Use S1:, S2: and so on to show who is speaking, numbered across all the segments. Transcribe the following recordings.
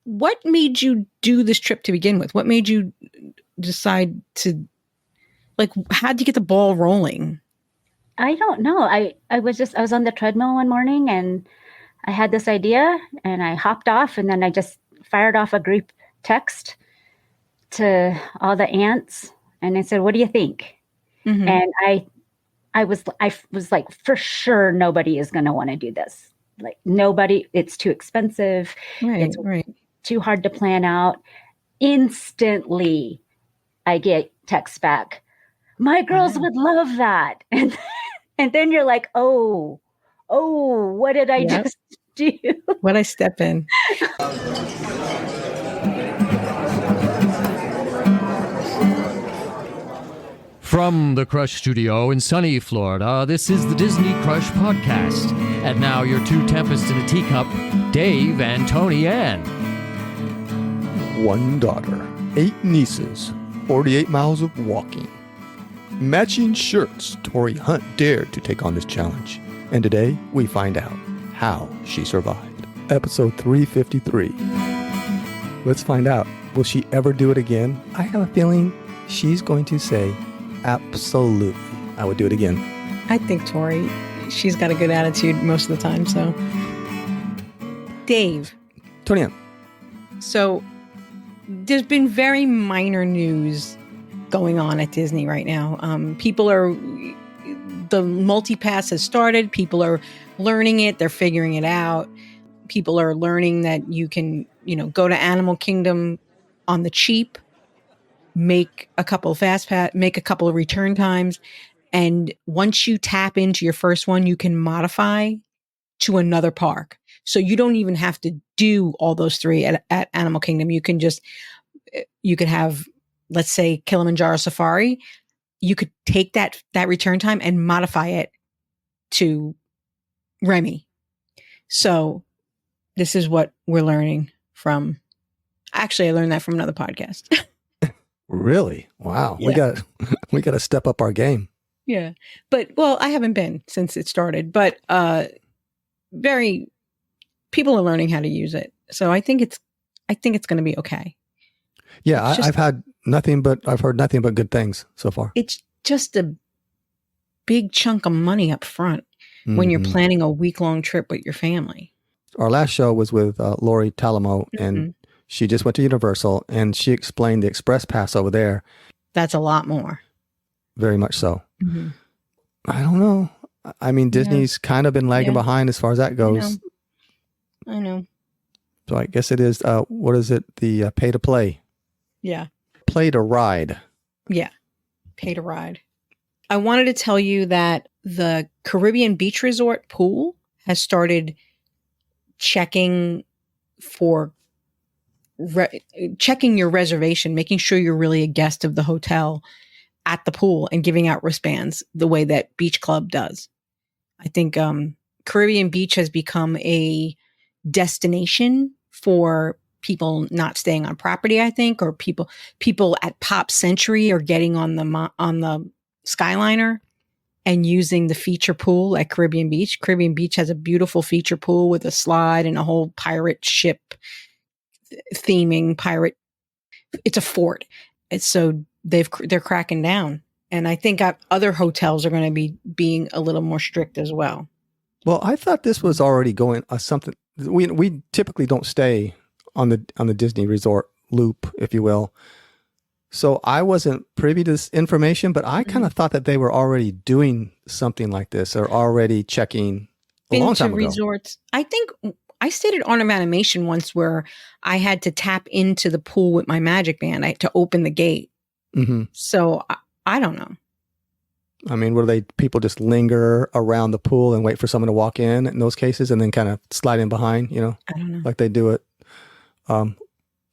S1: what made you do this trip to begin with? What made you decide to, like, how'd you get the ball rolling?
S2: I don't know. I was on the treadmill one morning and I had this idea and I hopped off and then I just fired off a group text to all the aunts and I said, "What do you think?"
S1: Mm-hmm.
S2: And I was like, for sure nobody is going to want to do this. Like nobody, it's too expensive.
S1: Right,
S2: It's too hard to plan out. Instantly, I get texts back. My girls would love that. And then you're like, oh, what did I just do?
S1: What'd I step in?
S3: From the Crush Studio in sunny Florida, this is the Disney Crush Podcast. And now your two tempests in a teacup, Dave and Tony Ann.
S4: 1 daughter, 8 nieces, 48 miles of walking. Matching shirts, Torie Hunt dared to take on this challenge. And today, we find out how she survived. Episode 353. Let's find out. Will she ever do it again? I have a feeling she's going to say, absolutely, I would do it again.
S1: I think Torie, she's got a good attitude most of the time, so. Dave.
S4: Tony Ann.
S1: So, there's been very minor news going on at Disney right now. The multi-pass has started. People are learning it. They're figuring it out. People are learning that you can, go to Animal Kingdom on the cheap, make a couple of make a couple of return times. And once you tap into your first one, you can modify to another park. So you don't even have to do all those 3 at Animal Kingdom. You could have, let's say, Kilimanjaro Safari. You could take that return time and modify it to Remy. So this is what we're learning from. Actually, I learned that from another podcast.
S4: Really? Wow. Yeah. We got to step up our game.
S1: Yeah. But, I haven't been since it started, but people are learning how to use it. So I think it's going to be okay.
S4: Yeah, I've heard nothing but good things so far.
S1: It's just a big chunk of money up front when you're planning a week-long trip with your family.
S4: Our last show was with Lori Talamo, and she just went to Universal, and she explained the Express Pass over there.
S1: That's a lot more.
S4: Very much so. Mm-hmm. I don't know. I mean, Disney's kind of been lagging behind as far as that goes.
S1: I know.
S4: So I guess it is, what is it? The pay to play.
S1: Yeah.
S4: Play to ride.
S1: Yeah. Pay to ride. I wanted to tell you that the Caribbean Beach Resort pool has started checking checking your reservation, making sure you're really a guest of the hotel at the pool and giving out wristbands the way that Beach Club does. I think Caribbean Beach has become a destination for people not staying on property, I think, or people at Pop Century are getting on the Skyliner and using the feature pool at Caribbean Beach. Caribbean Beach has a beautiful feature pool with a slide and a whole pirate ship theming pirate. It's a fort. So they're cracking down. And I think other hotels are going to be being a little more strict as well.
S4: Well, I thought this was already going something. We typically don't stay on the Disney resort loop, if you will. So I wasn't privy to this information, but I kind of thought that they were already doing something like this or already checking a long time ago.
S1: Resorts. I think I stayed at Art of Animation once where I had to tap into the pool with my Magic Band. I had to open the gate. Mm-hmm. So I don't know.
S4: I mean, people just linger around the pool and wait for someone to walk in those cases and then kind of slide in behind,
S1: I don't know.
S4: Like they do at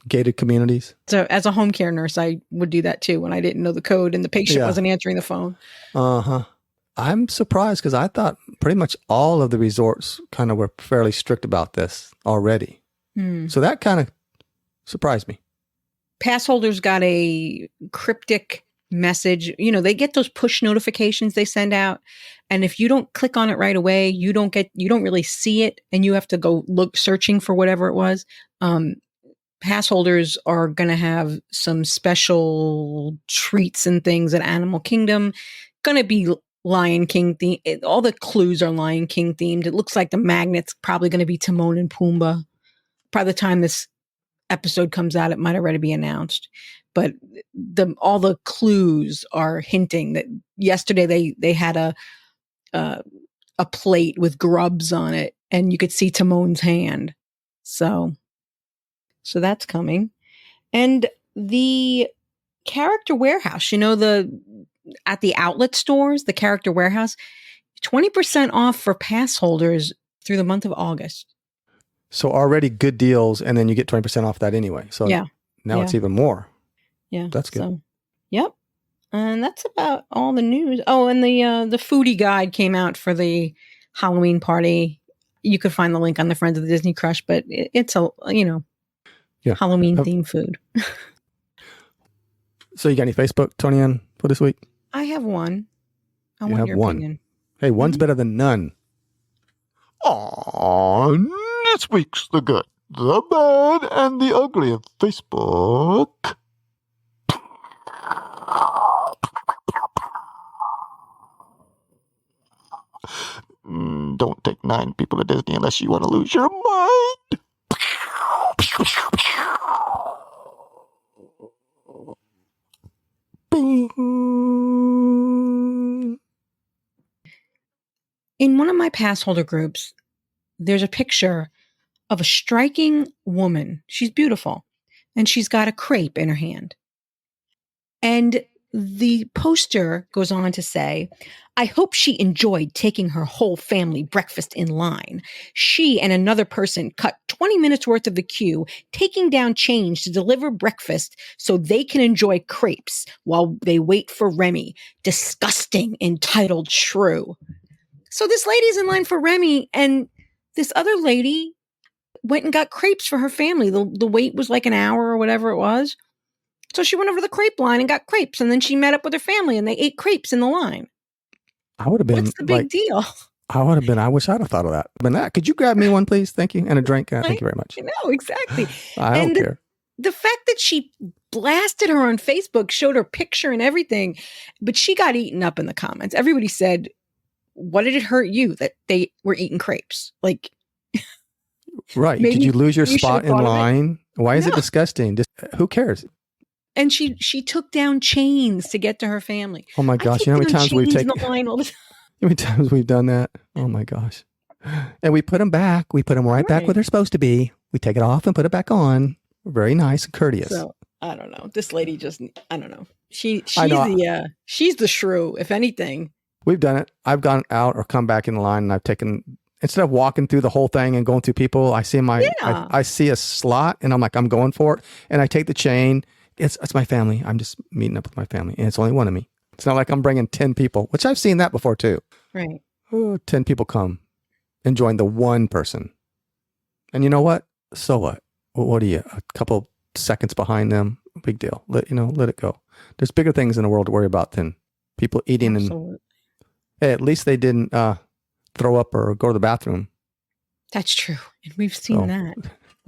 S4: gated communities.
S1: So as a home care nurse, I would do that too when I didn't know the code and the patient wasn't answering the phone.
S4: Uh-huh. I'm surprised because I thought pretty much all of the resorts kind of were fairly strict about this already. So that kind of surprised me.
S1: Pass holders got a cryptic message. They get those push notifications they send out. And if you don't click on it right away, you don't really see it and you have to go look searching for whatever it was. pass holders are going to have some special treats and things at Animal Kingdom. Going to be Lion King themed. All the clues are Lion King themed. It looks like the magnet's probably going to be Timon and Pumbaa. By the time this episode comes out, it might already be announced. But all the clues are hinting that yesterday they had a plate with grubs on it, and you could see Timon's hand. So that's coming. And the character warehouse, at the outlet stores, the character warehouse, 20% off for pass holders through the month of August.
S4: So already good deals, and then you get 20% off that anyway. So now it's even more.
S1: Yeah.
S4: That's good.
S1: So, yep. And that's about all the news. Oh, and the foodie guide came out for the Halloween party. You could find the link on the Friends of the Disney Crush, but it's Halloween themed food.
S4: So you got any Facebook, Tony Ann, for this week?
S1: I have one. I
S4: You
S1: want
S4: have
S1: your
S4: one.
S1: opinion.
S4: Hey, one's better than none.
S5: On this week's The Good, the Bad, and the Ugly of Facebook. Don't take 9 people to Disney unless you want to lose your mind. Bing.
S1: In one of my pass holder groups, there's a picture of a striking woman. She's beautiful, and she's got a crepe in her hand. And the poster goes on to say, I hope she enjoyed taking her whole family breakfast in line. She and another person cut 20 minutes worth of the queue, taking down change to deliver breakfast so they can enjoy crepes while they wait for Remy. Disgusting, entitled shrew. So this lady's in line for Remy, and this other lady went and got crepes for her family. The wait was like an hour or whatever it was. So she went over to the crepe line and got crepes, and then she met up with her family, and they ate crepes in the line.
S4: I would have been.
S1: What's the big deal?
S4: I wish I'd have thought of that. But could you grab me one, please? Thank you. And a drink. Thank you very much.
S1: No, exactly.
S4: I don't care.
S1: The fact that she blasted her on Facebook, showed her picture and everything, but she got eaten up in the comments. Everybody said, what did it hurt you that they were eating crepes? Like,
S4: right. Did you lose your spot in line? Why is it
S1: No.
S4: disgusting? Just who cares?
S1: And she took down chains to get to her family.
S4: Oh my gosh. You know how many times we've taken
S1: the line all the time.
S4: how many times we've done that? Oh my gosh. And we put them back. We put them right back where they're supposed to be. We take it off and put it back on. Very nice and courteous.
S1: So I don't know. This lady just, I don't know. She's the shrew, if anything.
S4: We've done it. I've gone out or come back in the line, and I've taken, instead of walking through the whole thing and going through people, I see I see a slot, and I'm like, I'm going for it. And I take the chain. It's my family. I'm just meeting up with my family, and it's only one of me. It's not like I'm bringing 10 people, which I've seen that before too.
S1: Right.
S4: 10 people come and join the one person. And you know what? So what? What are you? A couple seconds behind them? Big deal. Let it go. There's bigger things in the world to worry about than people eating.
S1: Absolutely.
S4: And hey, at least they didn't throw up or go to the bathroom.
S1: That's true. And we've seen that.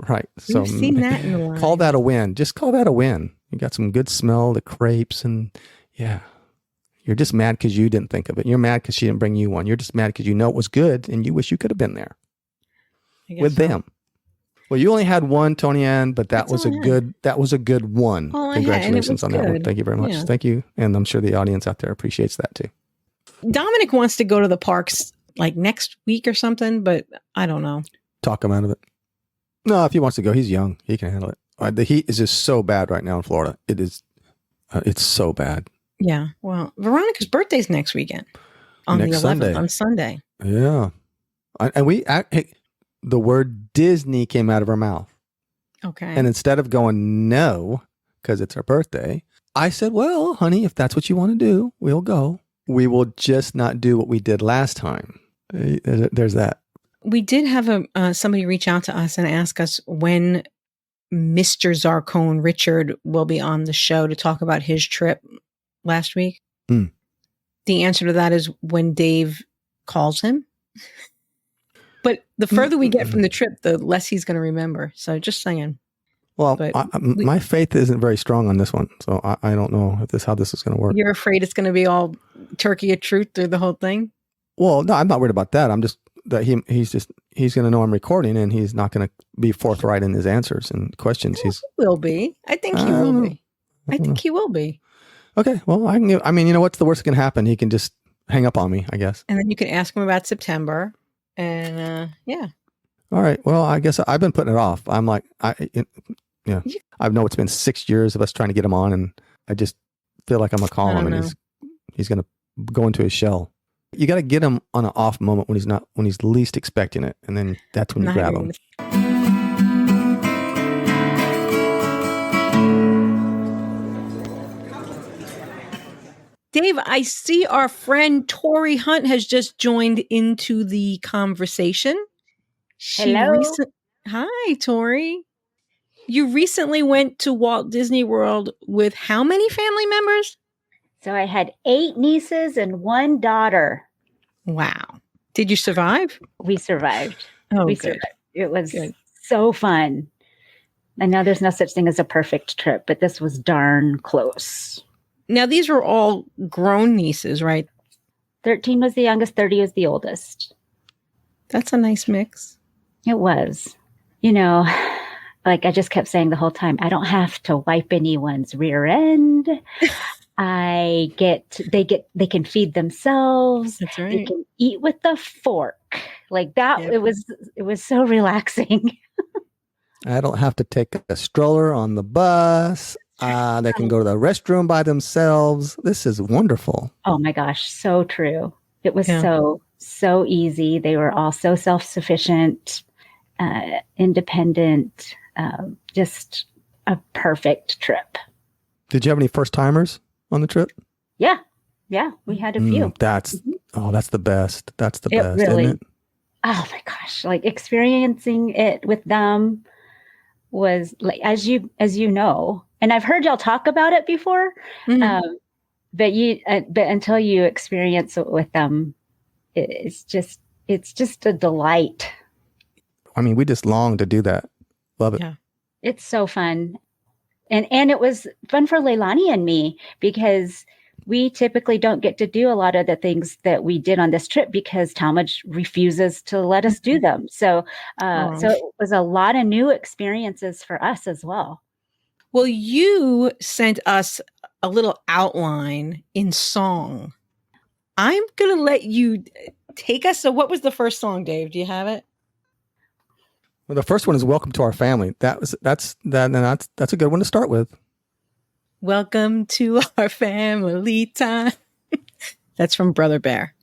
S4: Right. So
S1: we've seen that in the line.
S4: Call that a win. Just call that a win. You got some good smell, the crepes, and yeah. You're just mad because you didn't think of it. You're mad because she didn't bring you one. You're just mad because you know it was good and you wish you could have been there with them. Well, you only had one, Tony Ann, but that was a good one. Congratulations on that one. Thank you very much. Yeah. Thank you. And I'm sure the audience out there appreciates that too. Dominic
S1: wants to go to the parks like next week or something, but I don't know.
S4: Talk him out of it. No, if he wants to go, he's young. He can handle it. The heat is just so bad right now in Florida. It is. It's so bad.
S1: Yeah. Well, Veronica's birthday's next weekend on the 11th, Sunday. On Sunday.
S4: Yeah. And the word Disney came out of her mouth.
S1: Okay.
S4: And instead of going no, because it's her birthday, I said, well, honey, if that's what you want to do, we'll go. We will just not do what we did last time. There's that.
S1: We did have somebody reach out to us and ask us when Mr. Zarcone Richard will be on the show to talk about his trip last week.
S4: Mm.
S1: The answer to that is when Dave calls him. But the further we get from the trip, the less he's going to remember. So just saying.
S4: Well,
S1: But
S4: my faith isn't very strong on this one, so I don't know if how this is going to work.
S1: You're afraid it's going to be all turkey of truth through the whole thing?
S4: Well, no, I'm not worried about that. I'm just that he's going to know I'm recording, and he's not going to be forthright in his answers and questions.
S1: He will be. I think he will be. I think he will be.
S4: Okay. Well, what's the worst that can happen? He can just hang up on me, I guess.
S1: And then you can ask him about September. And yeah.
S4: All right. Well, I guess I've been putting it off. I'm like, I know it's been 6 years of us trying to get him on, and I just feel like I'm going to call him, and he's going to go into his shell. You got to get him on an off moment when he's least expecting it, and then that's when you grab him.
S1: Dave, I see our friend Torie Hunt has just joined into the conversation.
S2: Hello.
S1: Hi, Torie. You recently went to Walt Disney World with how many family members?
S2: So I had 8 nieces and 1 daughter.
S1: Wow. Did you survive?
S2: We survived.
S1: Oh, good.
S2: Survived. It was so fun. I know there's no such thing as a perfect trip, but this was darn close.
S1: Now, these were all grown nieces, right?
S2: 13 was the youngest, 30 was the oldest.
S1: That's a nice mix.
S2: It was. Like I just kept saying the whole time, I don't have to wipe anyone's rear end. They can feed themselves.
S1: That's right.
S2: They can eat with the fork. Like that. Yep. It was so relaxing.
S4: I don't have to take a stroller on the bus. They can go to the restroom by themselves. This is wonderful.
S2: Oh my gosh. So true. It was so easy. They were all so self-sufficient, independent, just a perfect trip.
S4: Did you have any first timers on the trip?
S2: Yeah. We had a few.
S4: That's the best. That's the best,
S2: really,
S4: isn't it?
S2: Oh my gosh. Like experiencing it with them was like, as you know, and I've heard y'all talk about it before, but until you experience it with them, it's just a delight.
S4: I mean, we just long to do that. Love it.
S1: Yeah.
S2: It's so fun. And it was fun for Leilani and me because we typically don't get to do a lot of the things that we did on this trip because Talmadge refuses to let us do them. So it was a lot of new experiences for us as well.
S1: Well, you sent us a little outline in song. I'm going to let you take us. So what was the first song, Dave? Do you have it?
S4: Well, the first one is "Welcome to Our Family." That's a good one to start with.
S1: Welcome to our family time. That's from Brother Bear.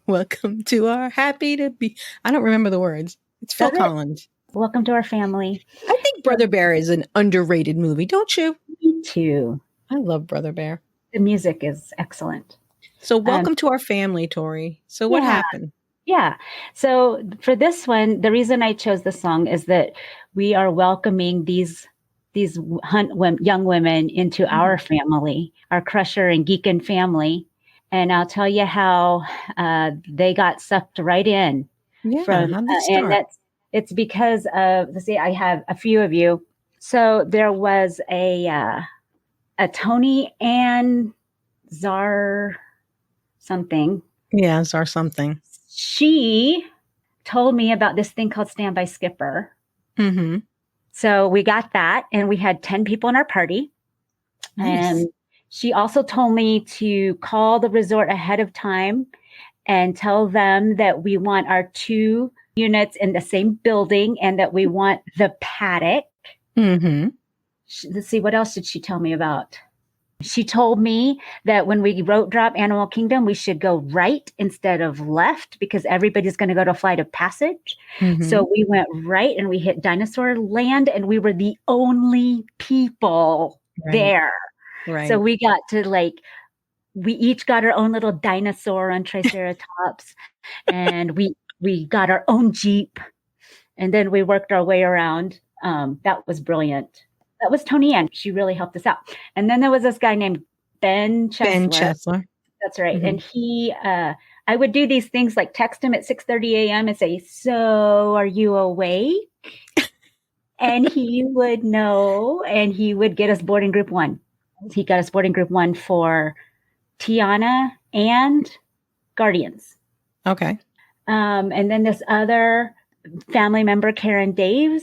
S1: Welcome to our happy to be. I don't remember the words. It's Phil Collins.
S2: Welcome to our family.
S1: I think Brother Bear is an underrated movie, don't you?
S2: Me too.
S1: I love Brother Bear.
S2: The music is excellent.
S1: So welcome to our family, Torie. So what happened?
S2: Yeah. So for this one, the reason I chose this song is that we are welcoming these young women into our family, our Crusher and Geekin family. And I'll tell you how they got sucked right in.
S1: Yeah,
S2: and it's because of, let's see, I have a few of you. So there was a Tony and Czar something.
S1: Yeah, Czar something.
S2: She told me about this thing called Standby Skipper.
S1: Mm-hmm.
S2: So we got that, and we had 10 people in our party. Nice. And she also told me to call the resort ahead of time and tell them that we want our 2 units in the same building and that we want the paddock.
S1: Mm-hmm.
S2: Let's see, what else did she tell me about? She told me that when we road drop Animal Kingdom, we should go right instead of left because everybody's going to go to Flight of Passage. Mm-hmm. So we went right and we hit Dinosaur Land and we were the only people there. Right. So we got to we each got our own little dinosaur on Triceratops and we got our own Jeep and then we worked our way around. That was brilliant. That was Tony Ann. She really helped us out. And then there was this guy named Ben Chesler.
S1: Ben Chesler.
S2: That's right. Mm-hmm. And he, I would do these things like text him at 6:30 a.m. and say, "So are you awake?" And he would know, and he would get us boarding group 1. He got us boarding group 1 for Tiana and Guardians.
S1: Okay.
S2: And then this other family member, Karen Daves,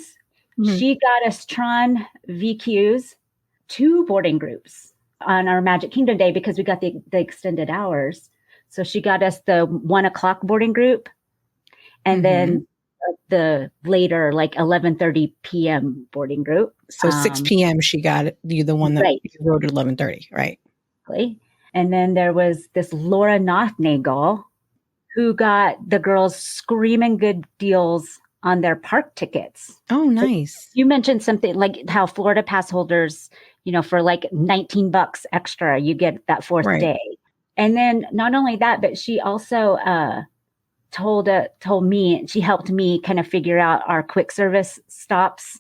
S2: she got us Tron VQs, 2 boarding groups on our Magic Kingdom day because we got the extended hours. So she got us the 1:00 boarding group, and then the later, like 11:30 p.m. boarding group.
S1: So 6 p.m. she got you the one that you rode at 11:30, right?
S2: And then there was this Laura Nothnagel who got the girls screaming good deals on their park tickets.
S1: Oh, nice.
S2: You mentioned something like how Florida pass holders, for like $19 extra, you get that 4th day. And then not only that, but she also told me, she helped me kind of figure out our quick service stops.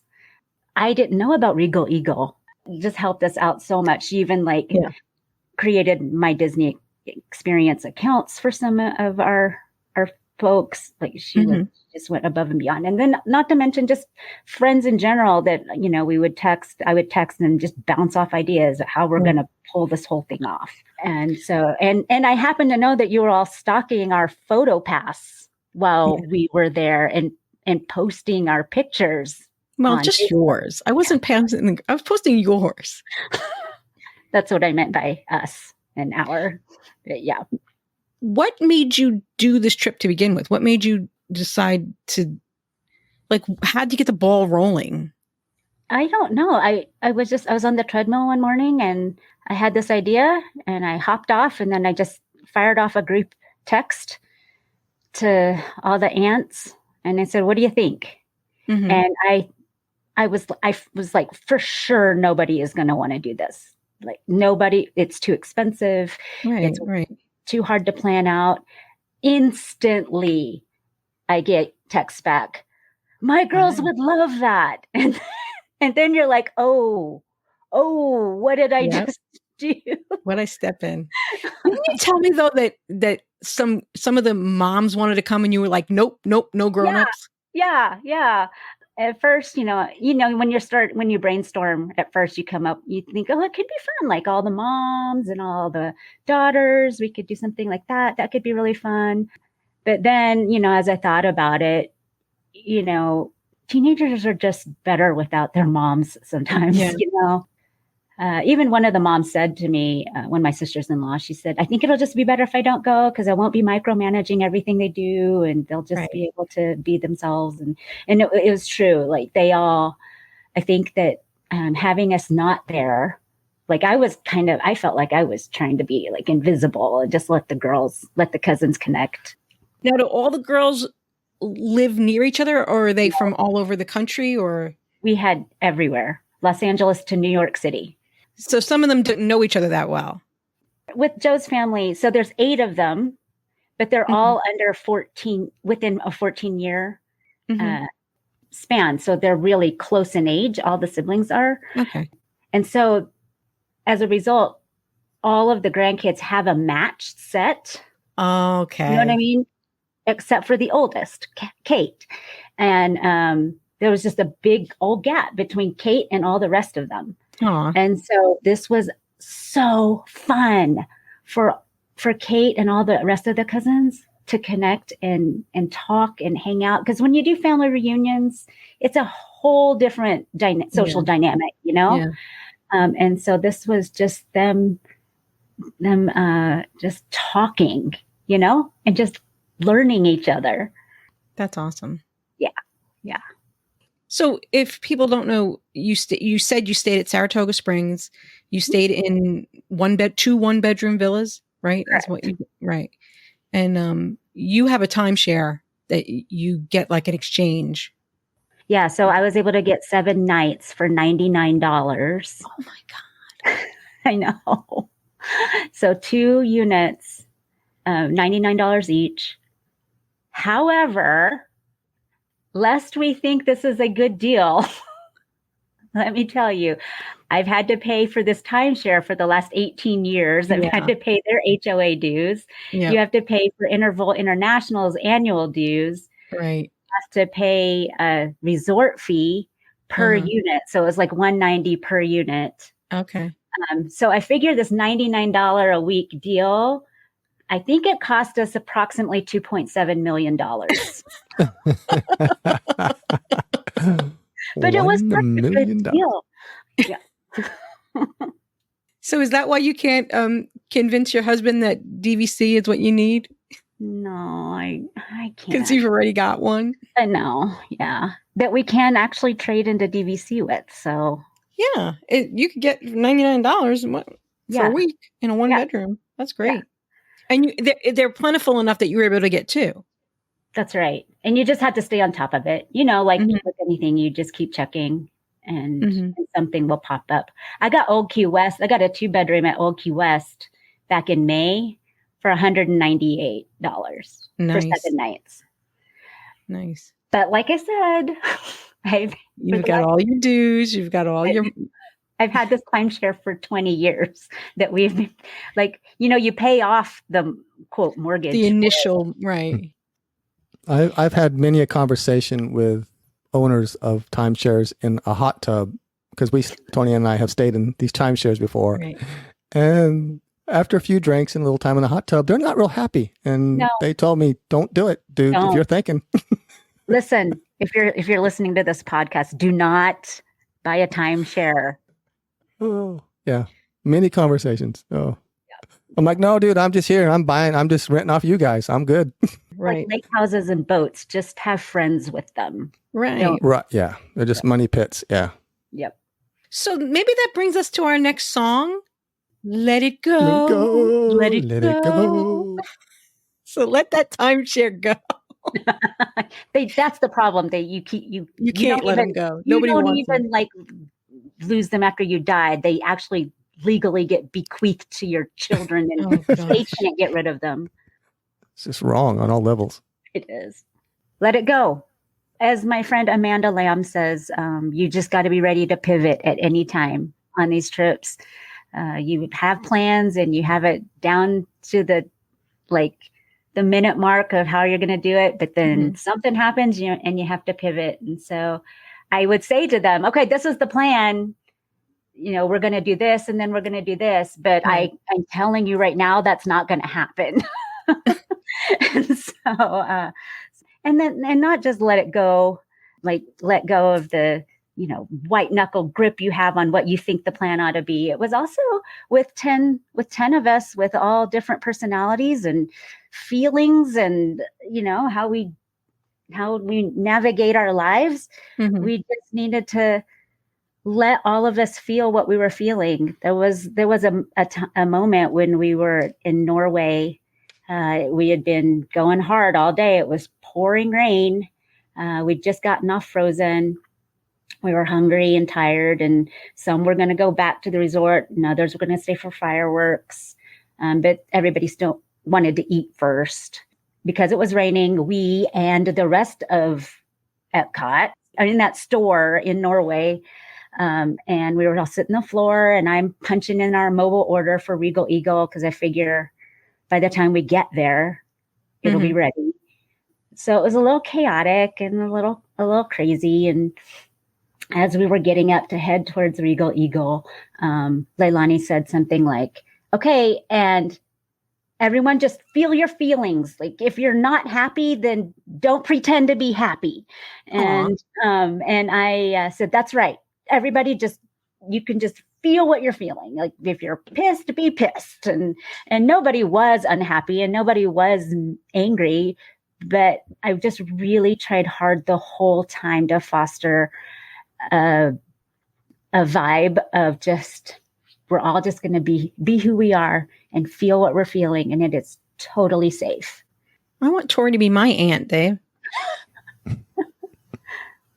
S2: I didn't know about Regal Eagle. It just helped us out so much. She even created my Disney experience accounts for some of our folks. Like she just went above and beyond. And then not to mention just friends in general that, I would text and just bounce off ideas of how we're going to pull this whole thing off. And so, and I happen to know that you were all stocking our photo pass while we were there and posting our pictures.
S1: Well, just Facebook. Yours. I wasn't posting. I was posting yours.
S2: That's what I meant by us and our, yeah.
S1: What made you do this trip to begin with? What made you decide to, how'd you get the ball rolling?
S2: I don't know. I was on the treadmill one morning and I had this idea and I hopped off, and then I just fired off a group text to all the aunts and I said, "What do you think?" And I was like, for sure, nobody is going to want to do this. Like nobody, it's too expensive. It's too hard to plan out. Instantly, I get texts back. My girls would love that. And then you're like, oh, what did I just do?
S1: What I step in. Didn't you tell me though that some of the moms wanted to come and you were like, nope, no grown-ups?
S2: Yeah. At first, when you brainstorm, at first you come up, you think, oh, it could be fun. Like all the moms and all the daughters, we could do something like that. That could be really fun. But then, as I thought about it, teenagers are just better without their moms sometimes, Even one of the moms said to me, when my sister's-in-law, she said, "I think it'll just be better if I don't go because I won't be micromanaging everything they do, and they'll just be able to be themselves." And it was true. Like I think that having us not there, like I felt like I was trying to be like invisible and just let the cousins connect.
S1: Now, do all the girls live near each other, or are they from all over the country? Or
S2: we had everywhere, Los Angeles to New York City.
S1: So some of them didn't know each other that well.
S2: With Joe's family, so there's 8 of them, but they're all under 14, within a 14-year span. So they're really close in age. All the siblings are.
S1: Okay. And
S2: so as a result, all of the grandkids have a matched set.
S1: Okay.
S2: You know what I mean? Except for the oldest, Kate. And there was just a big old gap between Kate and all the rest of them.
S1: Aww.
S2: And so this was so fun for Kate and all the rest of the cousins to connect and talk and hang out. Because when you do family reunions, it's a whole different social dynamic, Yeah. And so this was just them just talking, and just learning each other.
S1: That's awesome.
S2: Yeah.
S1: So if people don't know, you said you stayed at Saratoga Springs. You stayed in 2 one-bedroom villas, right?
S2: Correct.
S1: That's what right. And you have a timeshare that you get like an exchange.
S2: Yeah, so I was able to get 7 nights for $99.
S1: Oh my God.
S2: I know. So 2 units, $99 each. However, lest we think this is a good deal, let me tell you, I've had to pay for this timeshare for the last 18 years. I've had to pay their HOA dues.
S1: Yeah.
S2: You have to pay for Interval International's annual dues.
S1: Right.
S2: You have to pay a resort fee per
S1: Uh-huh.
S2: unit. So it was like $190 per unit.
S1: Okay.
S2: So I figured this $99 a week deal, I think it cost us approximately $2.7 million. But it was
S4: $1
S2: such a
S4: million.
S2: good deal. Yeah.
S1: So is that why you can't convince your husband that DVC is what you need?
S2: No, I
S1: Because
S2: can't.
S1: you've already got one.
S2: I know, yeah. That we can actually trade into DVC with. So
S1: Yeah, you could get $99 for
S2: Yeah.
S1: a week in a one
S2: Yeah.
S1: bedroom. That's great. And they're plentiful enough that you were able to get two.
S2: that's right. And you just have to stay on top of it. Like
S1: Mhm.
S2: with anything, you just keep checking and,
S1: Mhm.
S2: and something will pop up. I got Old Key West. I got a 2-bedroom at Old Key West back in May for $198 for
S1: Nice.
S2: 7 nights.
S1: Nice.
S2: But like I said,
S1: You've got all your dues. You've got all your.
S2: I've had this timeshare for 20 years that we've been, you pay off the quote mortgage.
S1: The initial, right.
S4: I've had many a conversation with owners of timeshares in a hot tub, because Tony and I have stayed in these timeshares before.
S1: Right.
S4: And after a few drinks and a little time in the hot tub, they're not real happy. And they told me, don't do it, dude,
S2: Don't.
S4: if you're thinking.
S2: Listen, if you're listening to this podcast, do not buy a timeshare.
S4: Oh, yeah. Many conversations. Oh, I'm like, no, dude, I'm just here. I'm just renting off you guys. I'm good.
S1: Right.
S2: Like lake houses and boats, just have friends with them.
S1: Right.
S4: Right. Yeah. They're just money pits. Yeah.
S2: Yep.
S1: So maybe that brings us to our next song. Let it go.
S4: Let it go.
S1: Let it
S4: Let
S1: go.
S4: it go.
S1: So let that timeshare go.
S2: That's the problem. You
S1: can't let them go. Nobody
S2: don't
S1: wants
S2: even lose them after you die. They actually legally get bequeathed to your children, and they can't get rid of them.
S4: It's just wrong on all levels.
S2: It is. Let it go. As my friend Amanda Lamb says, you just got to be ready to pivot at any time on these trips. You have plans and you have it down to the minute mark of how you're going to do it, but then something happens, and you have to pivot. And so I would say to them, okay, this is the plan. We're going to do this, and then we're going to do this, but I'm telling you right now, that's not going to happen. And so, and not just let it go, let go of the, white knuckle grip you have on what you think the plan ought to be. It was also with 10 of us with all different personalities and feelings and, how we navigate our lives. We just needed to let all of us feel what we were feeling. There was a moment when we were in Norway. We had been going hard all day. It was pouring rain. We'd just gotten off Frozen. We were hungry and tired, and some were going to go back to the resort, and others were going to stay for fireworks. But everybody still wanted to eat first because it was raining. We and the rest of EPCOT are in that store in Norway. And we were all sitting on the floor, and I'm punching in our mobile order for Regal Eagle because I figure by the time we get there, it'll be ready. So it was a little chaotic and a little crazy. And as we were getting up to head towards Regal Eagle, Leilani said something like, okay, and everyone just feel your feelings. Like if you're not happy, then don't pretend to be happy. And I said, that's right. Everybody you can just feel what you're feeling. Like if you're pissed, be pissed. And nobody was unhappy and nobody was angry, but I just really tried hard the whole time to foster a vibe of just, we're all just going to be who we are and feel what we're feeling. And it is totally safe.
S1: I want Torie to be my aunt, Dave.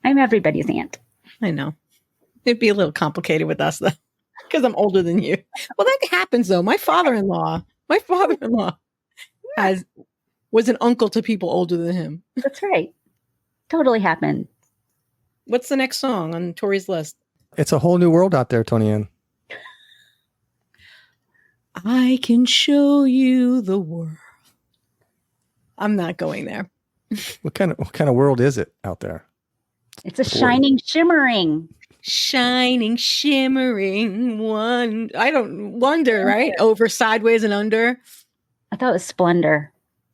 S2: I'm everybody's aunt.
S1: I know. It'd be a little complicated with us, though, because I'm older than you. Well, that happens, though. My father-in-law was an uncle to people older than him.
S2: That's right. Totally happened.
S1: What's the next song on Torie's list?
S4: It's a whole new world out there, Tony Ann.
S1: I can show you the world. I'm not going there.
S4: What kind of world is it out there?
S2: It's a shining, shimmering.
S1: Shining, shimmering one. I don't wonder, right? Over, sideways, and under.
S2: I thought it was splendor.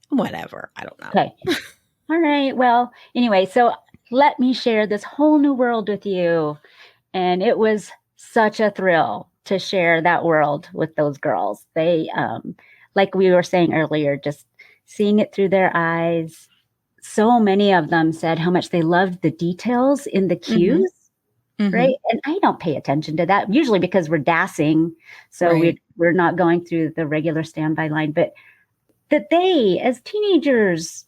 S1: Whatever. I don't know.
S2: Okay. All right. Well, anyway, so let me share this whole new world with you. And it was such a thrill to share that world with those girls. They, like we were saying earlier, just seeing it through their eyes. So many of them said how much they loved the details in the cues, right? And I don't pay attention to that, usually because we're dancing. So we're not going through the regular standby line. But that they, as teenagers,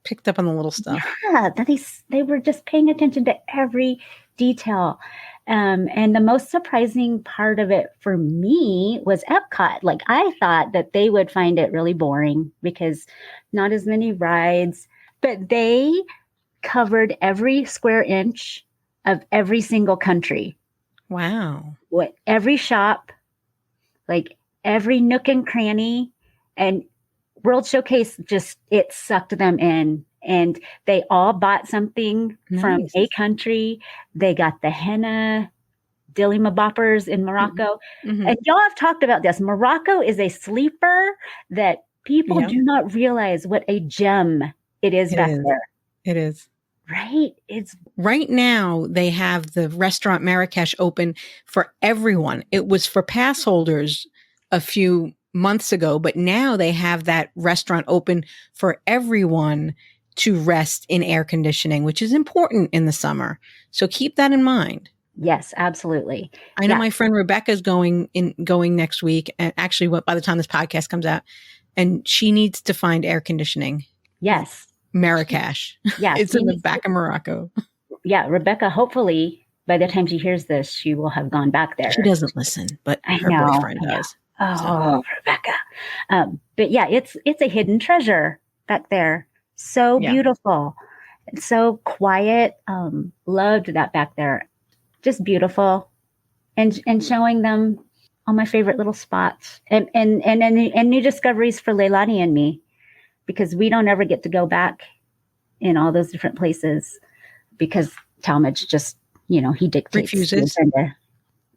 S1: picked up on the little stuff.
S2: Yeah, that they were just paying attention to every detail. And the most surprising part of it for me was EPCOT. Like, I thought that they would find it really boring because not as many rides, but they covered every square inch of every single country.
S1: Wow.
S2: Every shop, like every nook and cranny, and World Showcase it sucked them in. And they all bought something from a country. They got the henna Dilima boppers in Morocco. And y'all have talked about this. Morocco is a sleeper that people do not realize what a gem it is back there.
S1: It is.
S2: Right?
S1: Right now, they have the restaurant Marrakesh open for everyone. It was for pass holders a few months ago, but now they have that restaurant open for everyone to rest in air conditioning, which is important in the summer. So keep that in mind.
S2: Yes, absolutely.
S1: I know my friend Rebecca is going next week, and actually by the time this podcast comes out, and she needs to find air conditioning.
S2: Yes.
S1: Marrakesh.
S2: Yeah.
S1: It's in the back of Morocco.
S2: Yeah. Rebecca, hopefully by the time she hears this, she will have gone back there.
S1: She doesn't listen, but her boyfriend does.
S2: Oh, Rebecca. But yeah, it's a hidden treasure back there. So beautiful. So quiet. Loved that back there. Just beautiful. And showing them all my favorite little spots and new discoveries for Leilani and me, because we don't ever get to go back in all those different places because Talmadge just, he dictates.
S1: Refuses.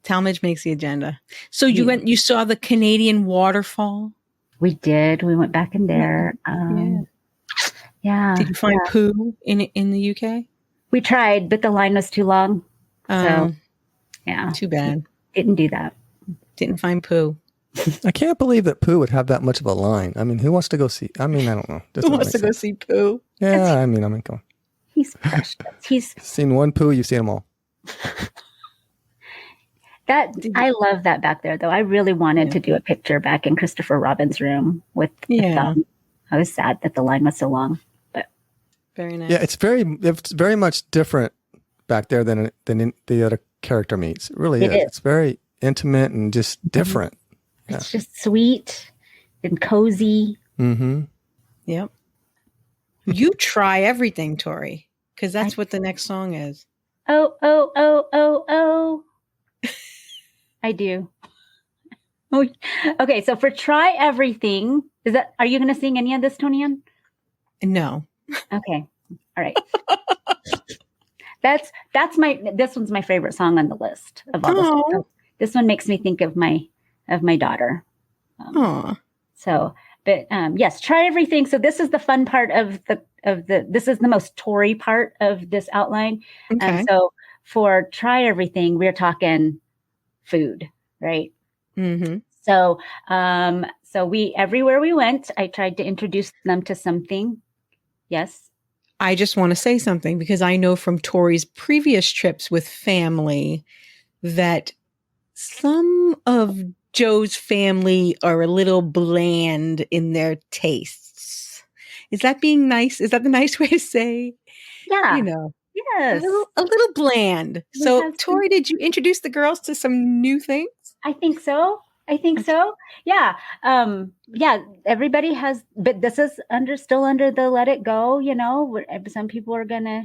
S1: Talmadge makes the agenda. So you saw the Canadian waterfall?
S2: We did. We went back in there. Yeah.
S1: Did you find poo in the UK?
S2: We tried, but the line was too long. So, yeah.
S1: Too bad.
S2: Didn't do that.
S1: Didn't find poo.
S4: I can't believe that Pooh would have that much of a line. I mean, who wants to go see? I mean, I don't know.
S1: Who wants to go see Pooh?
S4: Yeah, I mean, come on.
S2: He's precious. He's
S4: seen one Pooh, you've seen them all.
S2: I love that back there, though. I really wanted to do a picture back in Christopher Robin's room with them. I was sad that the line was so long, but
S1: very nice.
S4: Yeah, it's very much different back there than in the other character meets. It really is. It's very intimate and just different.
S2: It's just sweet and cozy.
S1: Mm-hmm. Yep. You try everything, Torie, because that's what the next song is.
S2: Oh, oh, oh, oh, oh. I do. Oh, okay. So for Try Everything, are you going to sing any of this, Tony-Ann?
S1: No.
S2: Okay. All right. This one's my favorite song on the list of all the songs. This one makes me think of my daughter. So, but yes, Try Everything. So this is the fun part this is the most Torie part of this outline.
S1: Okay.
S2: So for Try Everything, we're talking food, right?
S1: Mm-hmm.
S2: So, everywhere we went, I tried to introduce them to something. Yes.
S1: I just want to say something because I know from Torie's previous trips with family that some of Joe's family are a little bland in their tastes. Is that being nice? Is that the nice way to say?
S2: Yeah.
S1: Yes. A little bland. So, Torie, did you introduce the girls to some new things?
S2: I think so. Yeah. Everybody has, but this is still under the let it go, some people are going to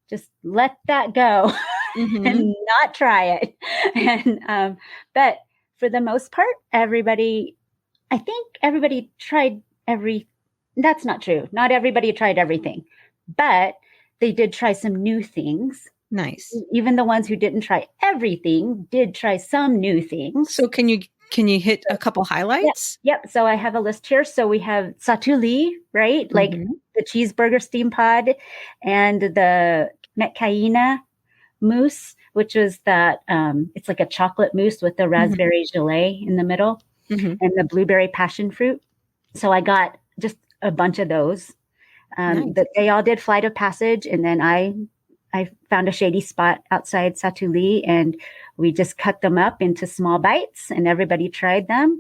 S2: just let that go and not try it. And, but for the most part, I think everybody tried that's not true. Not everybody tried everything, but they did try some new things.
S1: Nice.
S2: Even the ones who didn't try everything did try some new things.
S1: So can you hit a couple highlights?
S2: Yep. So I have a list here. So we have satuli, right? Like the cheeseburger steam pod, and the metcaina mousse, which was that it's like a chocolate mousse with the raspberry gelée in the middle, and the blueberry passion fruit. So I got just a bunch of those.
S1: Nice.
S2: They all did Flight of Passage, and then I found a shady spot outside Satuli, and we just cut them up into small bites, and everybody tried them.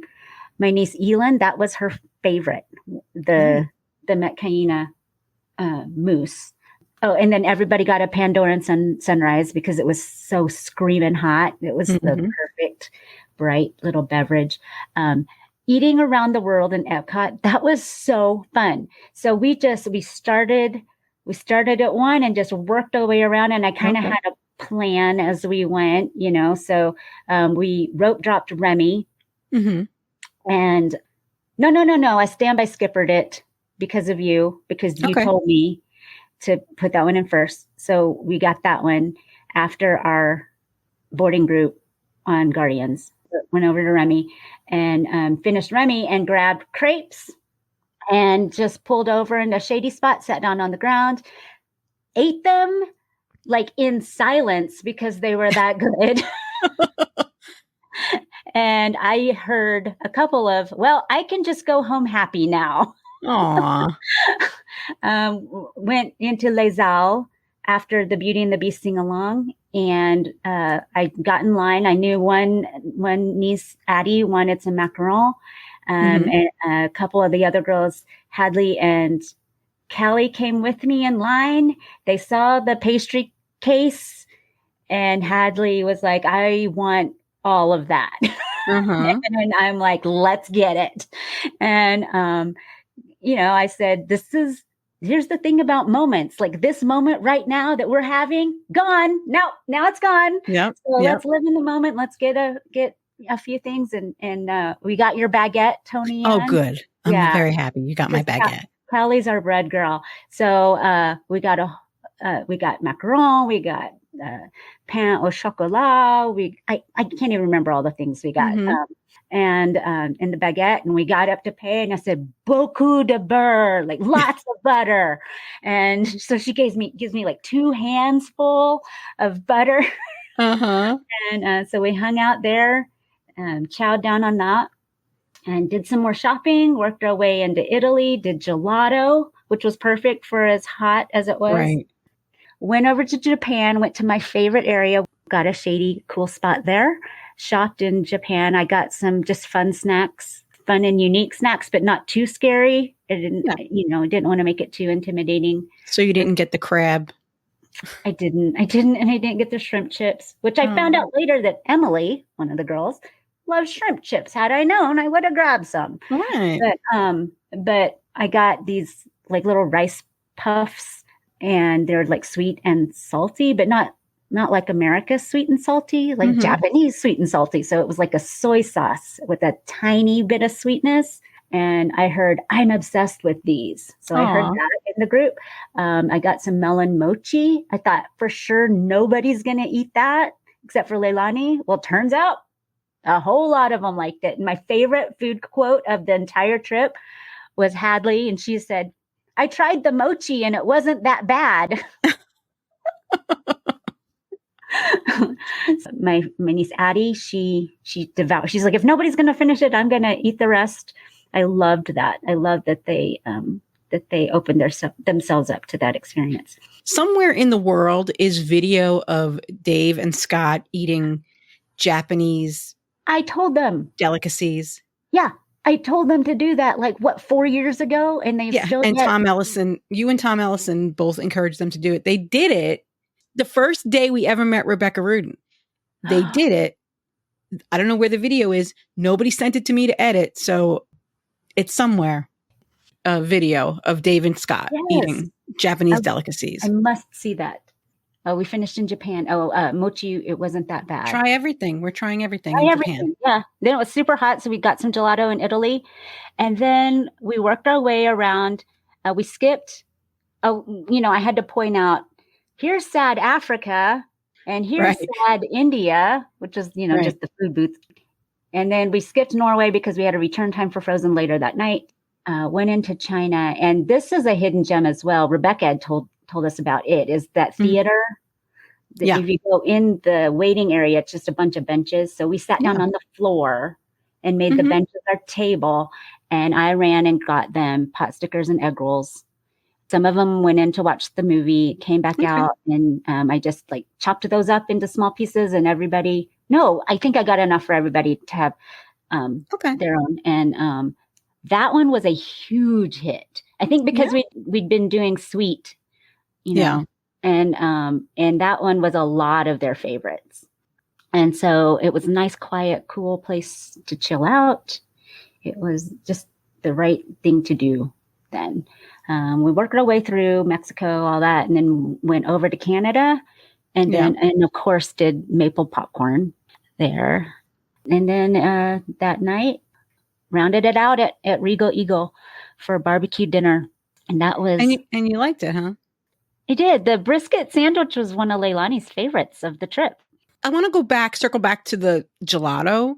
S2: My niece Elin, that was her favorite, the metcaina mousse. Oh, and then everybody got a Pandoran sunrise because it was so screaming hot. It was the perfect, bright little beverage. Eating around the world in EPCOT, that was so fun. So we started at one and just worked our way around, and I kind of had a plan as we went, So we rope dropped Remy, and no, I standby skippered it because of you, because you told me to put that one in first. So we got that one after our boarding group on Guardians. Went over to Remy and finished Remy and grabbed crepes and just pulled over in a shady spot, sat down on the ground, ate them like in silence because they were that good. And I heard a couple of, well, I can just go home happy now.
S1: Aww.
S2: Went into Les Halles after the Beauty and the Beast sing along, and I got in line. I knew one niece, Addie, wanted some macaron, and a couple of the other girls, Hadley and Callie, came with me in line. They saw the pastry case, and Hadley was like, I want all of that. And I'm like, let's get it. And, I said, here's the thing about moments, like this moment right now that we're having, gone. Now it's gone.
S1: Yep.
S2: So let's live in the moment. Let's get a few things. And we got your baguette, Tony.
S1: Oh, good. I'm very happy you got my baguette.
S2: Callie's our bread girl. So we got macaron, we got pain au chocolat. I can't even remember all the things we got. And the baguette, and we got up to pay, and I said, beaucoup de beurre, like lots of butter. And so she gives me like 2 hands full of butter. And so we hung out there, chowed down on that, and did some more shopping, worked our way into Italy, did gelato, which was perfect for as hot as it was.
S1: Right.
S2: Went over to Japan, went to my favorite area, got a shady, cool spot there. Shopped in Japan. I got some just fun snacks, fun and unique snacks, but not too scary. I didn't want to make it too intimidating.
S1: So you didn't get the crab?
S2: I didn't, and I didn't get the shrimp chips, which I found out later that Emily, one of the girls, loves shrimp chips. Had I known, I would have grabbed some.
S1: Right.
S2: But I got these like little rice puffs, and they're like sweet and salty, but not like America's sweet and salty, like Japanese sweet and salty. So it was like a soy sauce with a tiny bit of sweetness. And I heard, I'm obsessed with these. So I heard that in the group. I got some melon mochi. I thought for sure nobody's going to eat that except for Leilani. Well, turns out a whole lot of them liked it. And my favorite food quote of the entire trip was Hadley. And she said, I tried the mochi and it wasn't that bad. My niece Addie, she devoured. She's like, if nobody's going to finish it, I'm going to eat the rest. I loved that. I loved that they opened themselves up to that experience.
S1: Somewhere in the world is video of Dave and Scott eating Japanese.
S2: I told them
S1: delicacies.
S2: Yeah, I told them to do that. Like 4 years ago, and they still. And
S1: Tom Ellison, you and Tom Ellison both encouraged them to do it. They did it. The first day we ever met Rebecca Rudin, they did it. I don't know where the video is. Nobody sent it to me to edit. So it's somewhere, a video of Dave and Scott eating Japanese delicacies.
S2: I must see that. Oh, we finished in Japan. Mochi, it wasn't that bad.
S1: Try everything. We're trying everything in Japan.
S2: Yeah. Then it was super hot. So we got some gelato in Italy. And then we worked our way around. We skipped I had to point out, here's sad Africa and here's sad India, which is, just the food booth. And then we skipped Norway because we had a return time for Frozen later that night. Went into China, and this is a hidden gem as well. Rebecca had told us about it. Is that theater? If you go in the waiting area, it's just a bunch of benches. So we sat down on the floor and made the benches our table. And I ran and got them pot stickers and egg rolls. Some of them went in to watch the movie, came back out, and I just like chopped those up into small pieces. And I think I got enough for everybody to have their own. And that one was a huge hit. I think because we'd been doing sweet, and that one was a lot of their favorites. And so it was a nice, quiet, cool place to chill out. It was just the right thing to do then. We worked our way through Mexico, all that, and then went over to Canada, and then, and of course, did maple popcorn there. And then that night, rounded it out at Regal Eagle for a barbecue dinner. And that was...
S1: And you liked it, huh?
S2: I did. The brisket sandwich was one of Leilani's favorites of the trip.
S1: I want to circle back to the gelato.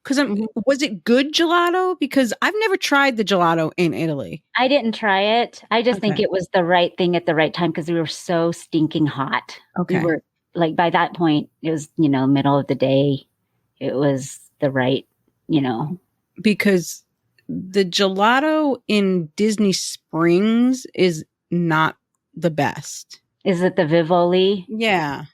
S1: Because was it good gelato? Because I've never tried the gelato in Italy.
S2: I didn't try it. I just think it was the right thing at the right time because we were so stinking hot.
S1: Okay.
S2: We were like, by that point, it was, middle of the day. It was the right,
S1: Because the gelato in Disney Springs is not the best.
S2: Is it the Vivoli?
S1: Yeah.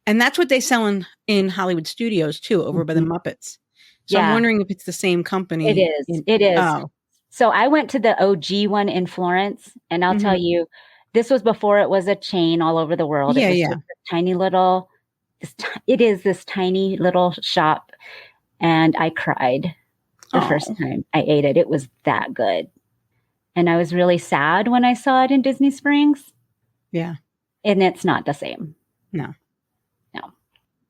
S1: And that's what they sell in Hollywood Studios too, over by the Muppets. So I'm wondering if it's the same company.
S2: It is. It is. Oh. So I went to the OG one in Florence, and I'll tell you, this was before it was a chain all over the world.
S1: Yeah,
S2: it was just a tiny little, it is this tiny little shop, and I cried the first time I ate it. It was that good. And I was really sad when I saw it in Disney Springs.
S1: Yeah.
S2: And it's not the same.
S1: No.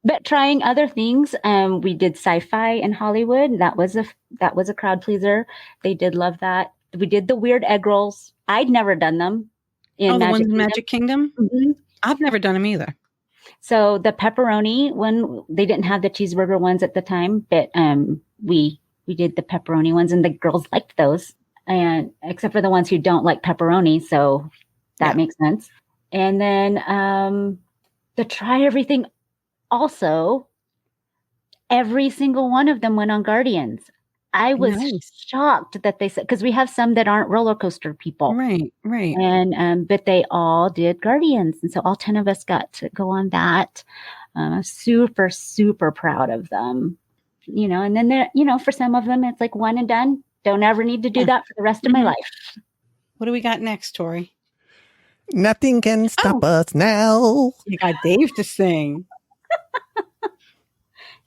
S2: But trying other things, we did sci-fi in Hollywood. That was a crowd pleaser. They did love that. We did the weird egg rolls. I'd never done them in
S1: the ones in Magic Kingdom.
S2: Mm-hmm.
S1: I've never done them either.
S2: So the pepperoni one, they didn't have the cheeseburger ones at the time, but we did the pepperoni ones, and the girls liked those, and except for the ones who don't like pepperoni. So that makes sense. And then the try everything. Also, every single one of them went on Guardians. I was shocked that they said, because we have some that aren't roller coaster people.
S1: Right.
S2: And, but they all did Guardians. And so all 10 of us got to go on that. I'm super, super proud of them. And then there, for some of them, it's like one and done. Don't ever need to do that for the rest of my life.
S1: What do we got next, Tori?
S4: Nothing can stop us now.
S1: You got Dave to sing.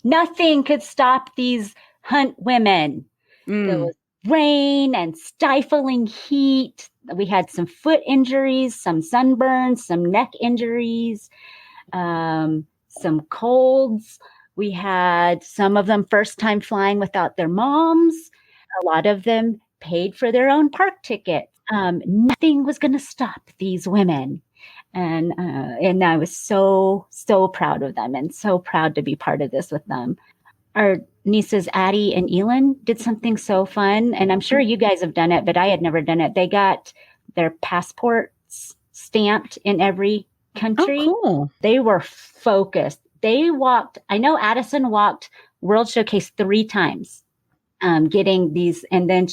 S2: Nothing could stop these hunt women. There was rain and stifling heat. We had some foot injuries, some sunburns, some neck injuries, some colds. We had some of them first time flying without their moms. A lot of them paid for their own park ticket. Nothing was going to stop these women. And I was so, so proud of them and so proud to be part of this with them. Our nieces, Addie and Elin, did something so fun. And I'm sure you guys have done it, but I had never done it. They got their passports stamped in every country.
S1: Oh, cool.
S2: They were focused. They walked, I know Addison walked World Showcase 3 times. Getting these, and then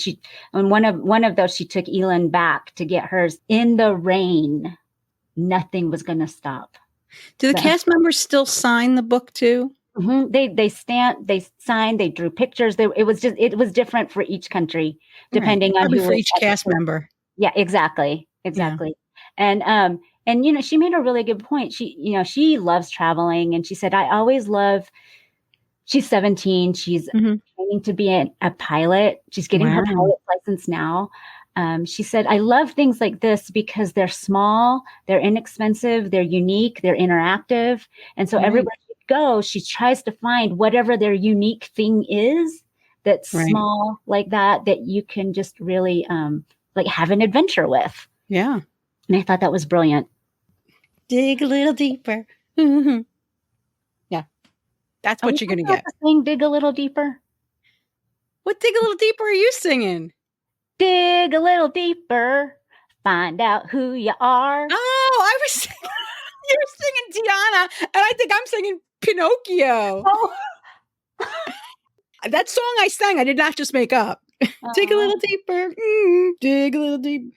S2: on one of those, she took Elin back to get hers in the rain. Nothing was going to stop.
S1: Do the cast members still sign the book too?
S2: Mm-hmm. They stamped, they signed, they drew pictures. It was different for each country, depending on who
S1: for each cast member.
S2: Yeah, exactly. Yeah. And she made a really good point. She loves traveling, and she said, I always love. She's 17. She's training to be a pilot. She's getting her pilot license now. She said, I love things like this because they're small, they're inexpensive, they're unique, they're interactive. And so everywhere she goes, she tries to find whatever their unique thing is that's small like that you can just really have an adventure with.
S1: Yeah.
S2: And I thought that was brilliant.
S1: Dig a little deeper. Mm-hmm. Yeah. That's what you're going to get.
S2: Sing Dig a Little Deeper.
S1: What dig a little deeper are you singing?
S2: Dig a little deeper. Find out who you are.
S1: Oh, I was singing, you were singing Tiana, and I think I'm singing Pinocchio.
S2: Oh.
S1: That song I sang, I did not just make up. Dig a little deeper. Dig a little deep.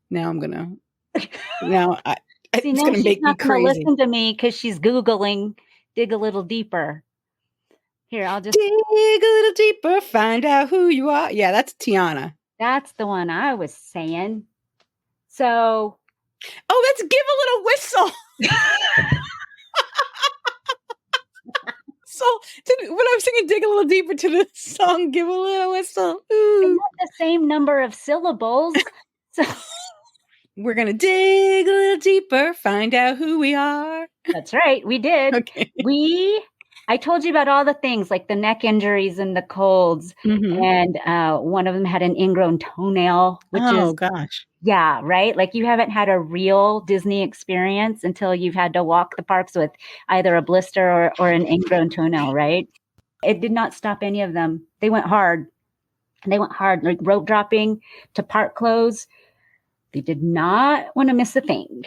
S1: Now I'm gonna. Now it's gonna make me crazy.
S2: Listen to me because she's Googling dig a little deeper. Here, I'll just
S1: dig a little deeper. Find out who you are. Yeah, that's Tiana.
S2: That's the one I was saying. So.
S1: Oh, that's Give a Little Whistle. So when I'm singing Dig a Little Deeper to the song Give a Little Whistle. Ooh.
S2: The same number of syllables. So
S1: we're going to dig a little deeper, find out who we are.
S2: That's right. We did.
S1: Okay.
S2: I told you about all the things like the neck injuries and the colds.
S1: Mm-hmm.
S2: And one of them had an ingrown toenail, which
S1: gosh.
S2: Yeah, right? Like you haven't had a real Disney experience until you've had to walk the parks with either a blister or an ingrown toenail, right? It did not stop any of them. They went hard. Like rope dropping to park close. They did not want to miss a thing.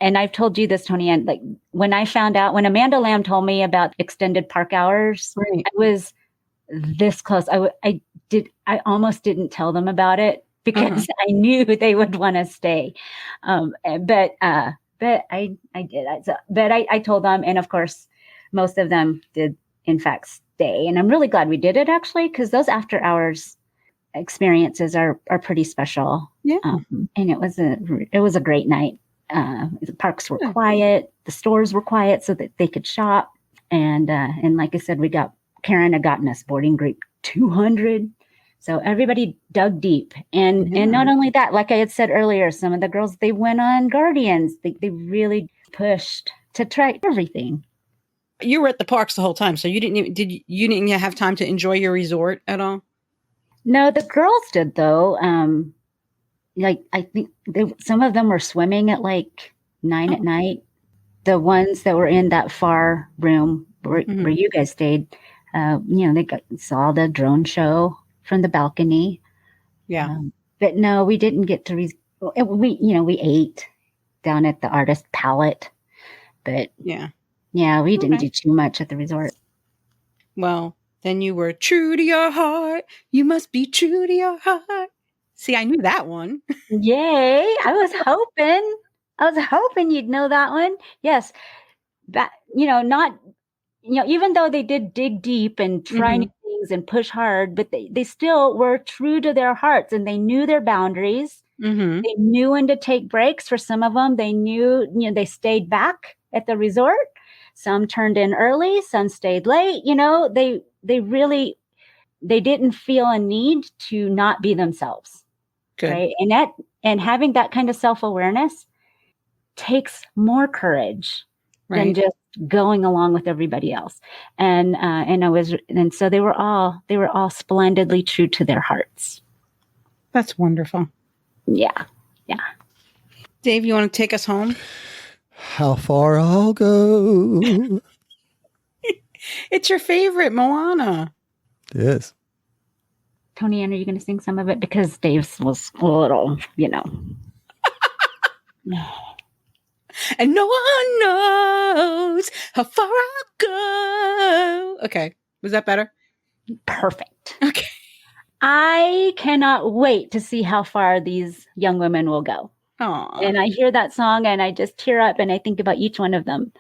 S2: And I've told you this, Tony, and like when I found out, when Amanda Lamb told me about extended park hours,
S1: right.
S2: I was this close. I almost didn't tell them about it because I knew they would want to stay. But I did. I told them, and of course, most of them did in fact stay. And I'm really glad we did it actually, because those after hours experiences are pretty special.
S1: Yeah.
S2: And it was a great night. The parks were quiet, the stores were quiet so that they could shop. And like I said, Karen had gotten us boarding group 200. So everybody dug deep. And not only that, like I had said earlier, some of the girls, they went on Guardians. They really pushed to try everything.
S1: You were at the parks the whole time. So you didn't have time to enjoy your resort at all?
S2: No, the girls did though. Like I think some of them were swimming at like 9 at night. The ones that were in that far room where you guys stayed, they saw the drone show from the balcony.
S1: Yeah.
S2: But no, we didn't get to, we ate down at the artist palette, but we didn't do too much at the resort.
S1: Well, then you were true to your heart. You must be true to your heart. See, I knew that one.
S2: Yay. I was hoping you'd know that one. Yes. That, even though they did dig deep and try new things and push hard, but they still were true to their hearts and they knew their boundaries. Mm-hmm. They knew when to take breaks. For some of them, they knew, they stayed back at the resort. Some turned in early, some stayed late. They didn't feel a need to not be themselves. Good. Right. And having that kind of self-awareness takes more courage than just going along with everybody else. And so they were all splendidly true to their hearts.
S1: That's wonderful.
S2: Yeah. Yeah.
S1: Dave, you want to take us home?
S4: How far I'll go.
S1: It's your favorite, Moana.
S4: It is.
S2: Tony Ann, are you going to sing some of it? Because Dave's was a little,
S1: And no one knows how far I'll go. Okay. Was that better?
S2: Perfect.
S1: Okay.
S2: I cannot wait to see how far these young women will go.
S1: Aww.
S2: And I hear that song and I just tear up and I think about each one of them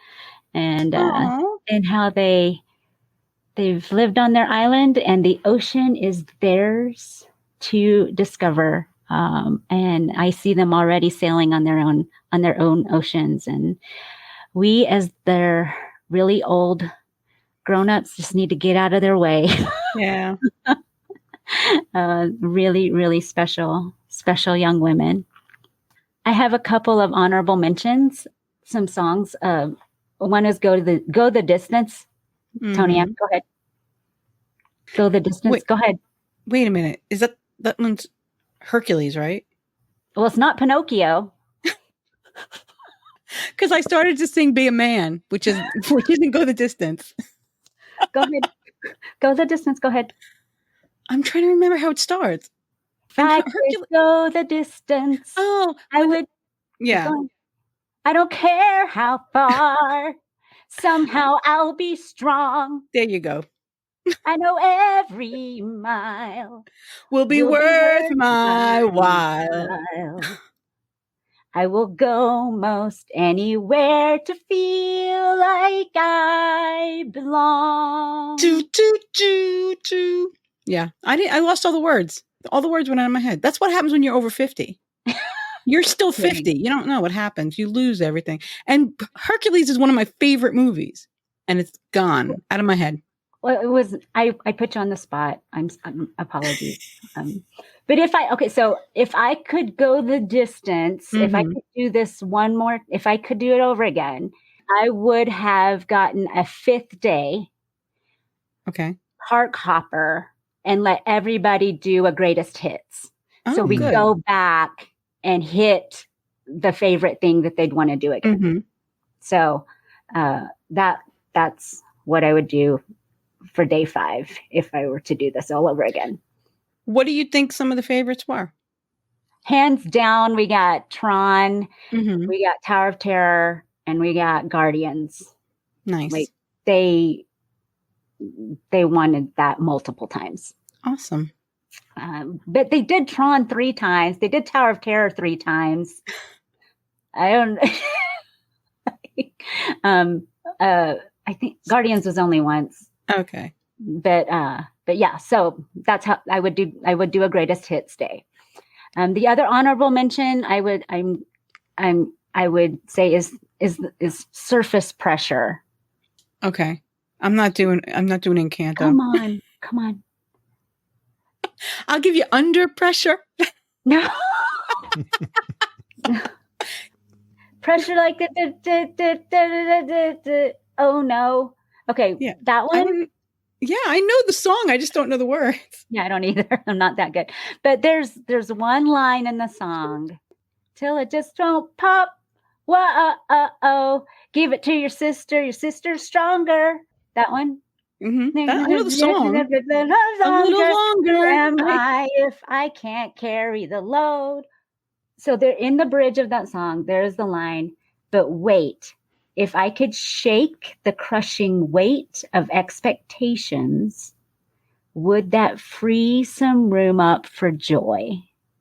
S2: and how they've lived on their island and the ocean is theirs to discover. And I see them already sailing on their own oceans. And we, as their really old grown-ups, just need to get out of their way.
S1: Yeah.
S2: Really, really special young women. I have a couple of honorable mentions, some songs. One is Go the Distance. Mm-hmm. Tony Ann, go ahead. Go the Distance. Go ahead.
S1: Wait a minute. Is that one's Hercules, right?
S2: Well, it's not Pinocchio.
S1: Because I started to sing "Be a Man," which isn't Go the Distance.
S2: Go ahead. Go the distance. Go ahead.
S1: I'm trying to remember how it starts.
S2: If I could go the distance.
S1: Oh,
S2: I would.
S1: yeah.
S2: I don't care how far. Somehow I'll be strong.
S1: There you go.
S2: I know every mile
S1: will be worth my while.
S2: I will go most anywhere to feel like I belong.
S1: Yeah, I lost all the words. All the words went out of my head. That's what happens when you're over 50. You're still 50. You don't know what happens. You lose everything. And Hercules is one of my favorite movies, and it's gone out of my head.
S2: Well, it was. I put you on the spot. I'm apologies. But if I could go the distance, if I could do this one more, if I could do it over again, I would have gotten a 5th day.
S1: Okay.
S2: Park hopper and let everybody do a greatest hits. So we go back and hit the favorite thing that they'd want to do again.
S1: Mm-hmm.
S2: So that's what I would do for day 5 if I were to do this all over again.
S1: What do you think some of the favorites were?
S2: Hands down, we got Tron,
S1: Mm-hmm.
S2: we got Tower of Terror, and we got Guardians.
S1: Nice.
S2: Like they wanted that multiple times.
S1: Awesome.
S2: But they did Tron 3 times. They did Tower of Terror 3 times. I don't. I think Guardians was only once.
S1: Okay.
S2: But yeah. So that's how I would do. I would do a greatest hits day. The other honorable mention I would say is surface pressure.
S1: Okay. I'm not doing Encanto.
S2: Come on.
S1: I'll give you Under Pressure.
S2: No. Pressure like the oh no. Okay,
S1: yeah.
S2: That one.
S1: I know the song. I just don't know the words.
S2: Yeah, I don't either. I'm not that good. But there's one line in the song. Till it just don't pop. Whoa, give it to your sister. Your sister's stronger. That one.
S1: Mm-hmm. I know the song. A little longer.
S2: Am I if I can't carry the load? So they're in the bridge of that song. There's the line. But wait, if I could shake the crushing weight of expectations, would that free some room up for joy?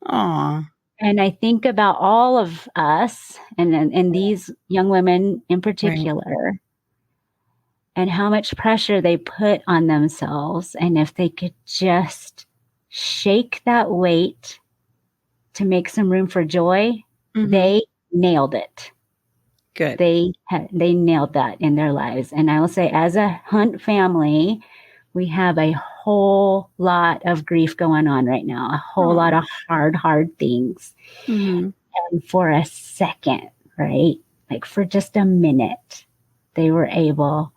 S1: Aw.
S2: And I think about all of us and these young women in particular. Right. And how much pressure they put on themselves. And if they could just shake that weight to make some room for joy, they nailed it.
S1: Good.
S2: They nailed that in their lives. And I will say, as a Hunt family, we have a whole lot of grief going on right now, a whole lot of hard things. Mm-hmm. And for a second, right? Like for just a minute, they were able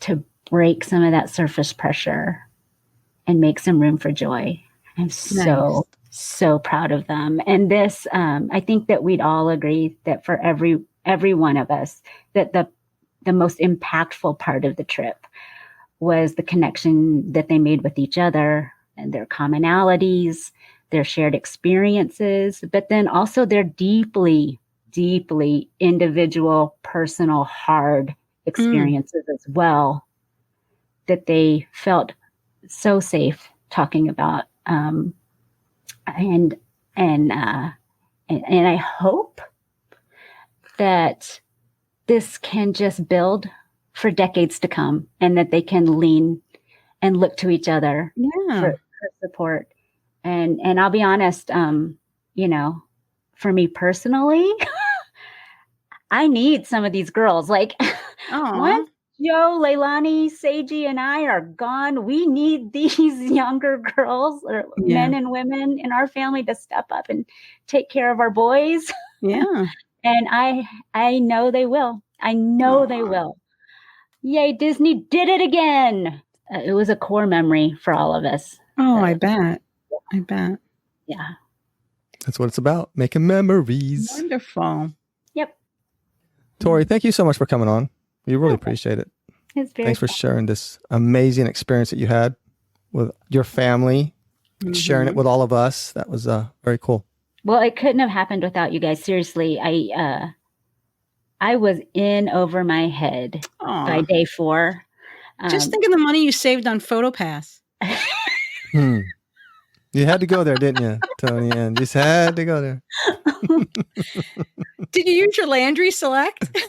S2: to break some of that surface pressure and make some room for joy. I'm so proud of them. And this, I think that we'd all agree that for every one of us, that the most impactful part of the trip was the connection that they made with each other and their commonalities, their shared experiences, but then also their deeply, deeply individual, personal, hard experiences as well, that they felt so safe talking about. And I hope that this can just build for decades to come, and that they can lean and look to each other for support. And I'll be honest, for me personally, I need some of these girls. Like once Joe, Leilani, Seiji, and I are gone, we need these younger girls or men and women in our family to step up and take care of our boys.
S1: Yeah.
S2: And I know they will. I know they will. Yay, Disney did it again. It was a core memory for all of us.
S1: Oh, I bet.
S2: Yeah.
S4: That's what it's about, making memories.
S1: Wonderful.
S2: Yep.
S4: Torie, thank you so much for coming on. We really appreciate it.
S2: It's very
S4: Thanks for sharing this amazing experience that you had with your family, sharing it with all of us. That was very cool.
S2: Well, it couldn't have happened without you guys. Seriously, I was in over my head by day 4.
S1: Just think of the money you saved on PhotoPass.
S4: You had to go there, didn't you, Tony? And just had to go there.
S1: Did you use your Landry Select?